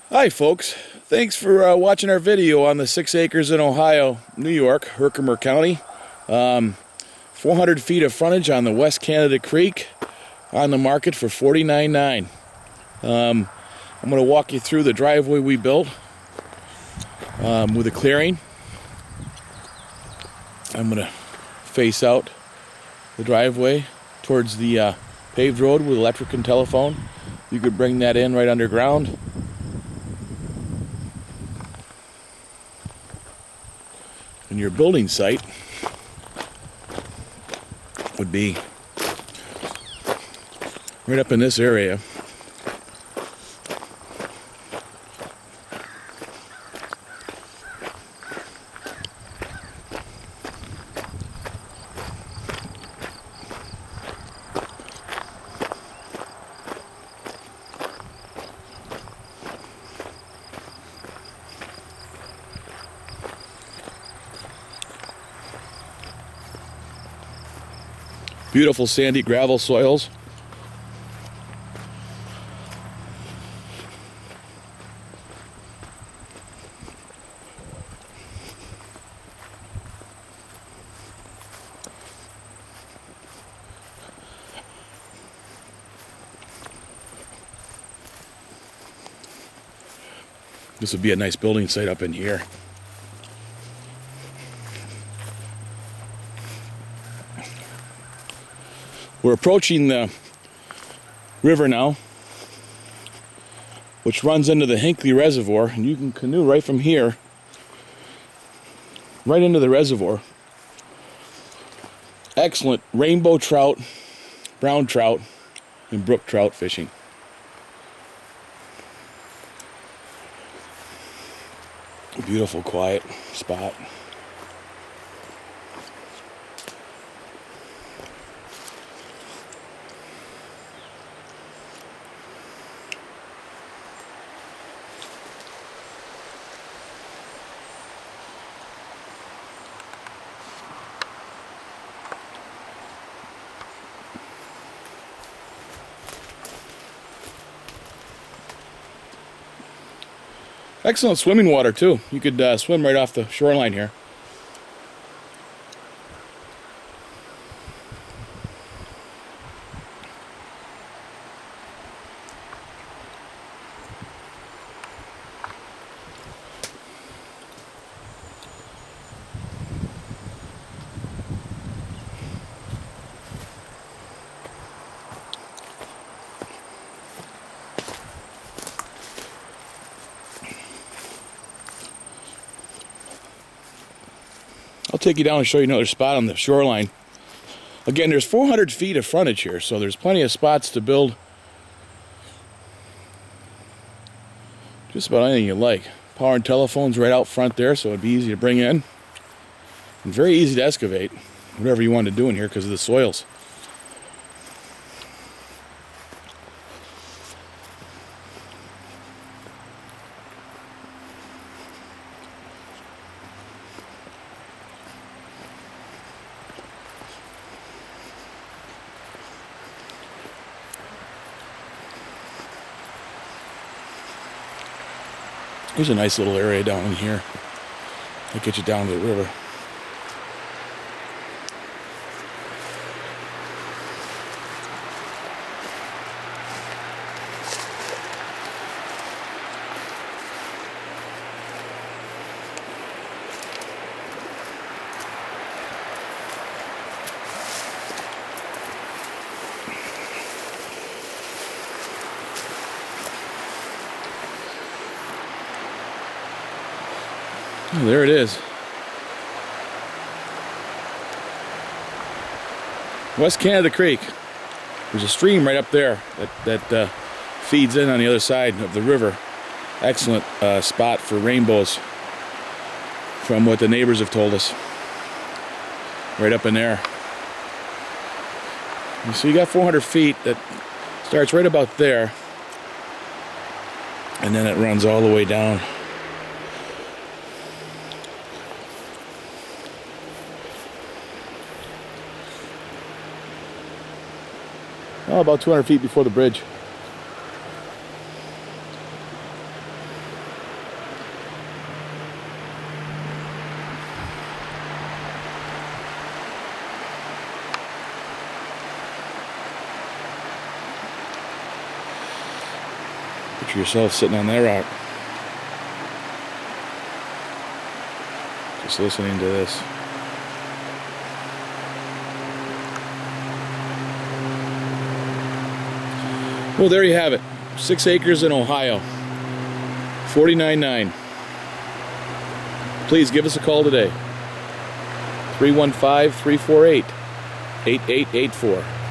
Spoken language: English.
Hi folks, thanks for watching our video on the 6 acres in Ohio, New York, Herkimer County. 400 feet of frontage on the West Canada Creek, on the market for $49,900. I'm going to walk you through the driveway we built with a clearing. I'm going to face out the driveway towards the paved road with electric and telephone. You could bring that in right underground. And your building site would be right up in this area. Beautiful sandy gravel soils. This would be a nice building site up in here. We're approaching the river now, which runs into the Hinckley Reservoir, and you can canoe right from here, right into the reservoir. Excellent rainbow trout, brown trout, and brook trout fishing. A beautiful, quiet spot. Excellent swimming water too. You could swim right off the shoreline here. I'll take you down and show you another spot on the shoreline. Again, there's 400 feet of frontage here, so there's plenty of spots to build just about anything you like. Power and telephone's right out front there, so it'd be easy to bring in. And very easy to excavate, whatever you want to do in here because of the soils. There's a nice little area down in here. I'll get you down to the river. Oh, there it is. West Canada Creek. There's a stream right up there that feeds in on the other side of the river. Excellent spot for rainbows from what the neighbors have told us. Right up in there. So you got 400 feet that starts right about there, and then it runs all the way down. Oh, about 200 feet before the bridge. Picture yourself sitting on that rock. Just listening to this. Well, there you have it. 6 acres in Ohio. $49,900. Please give us a call today. 315-348-8884.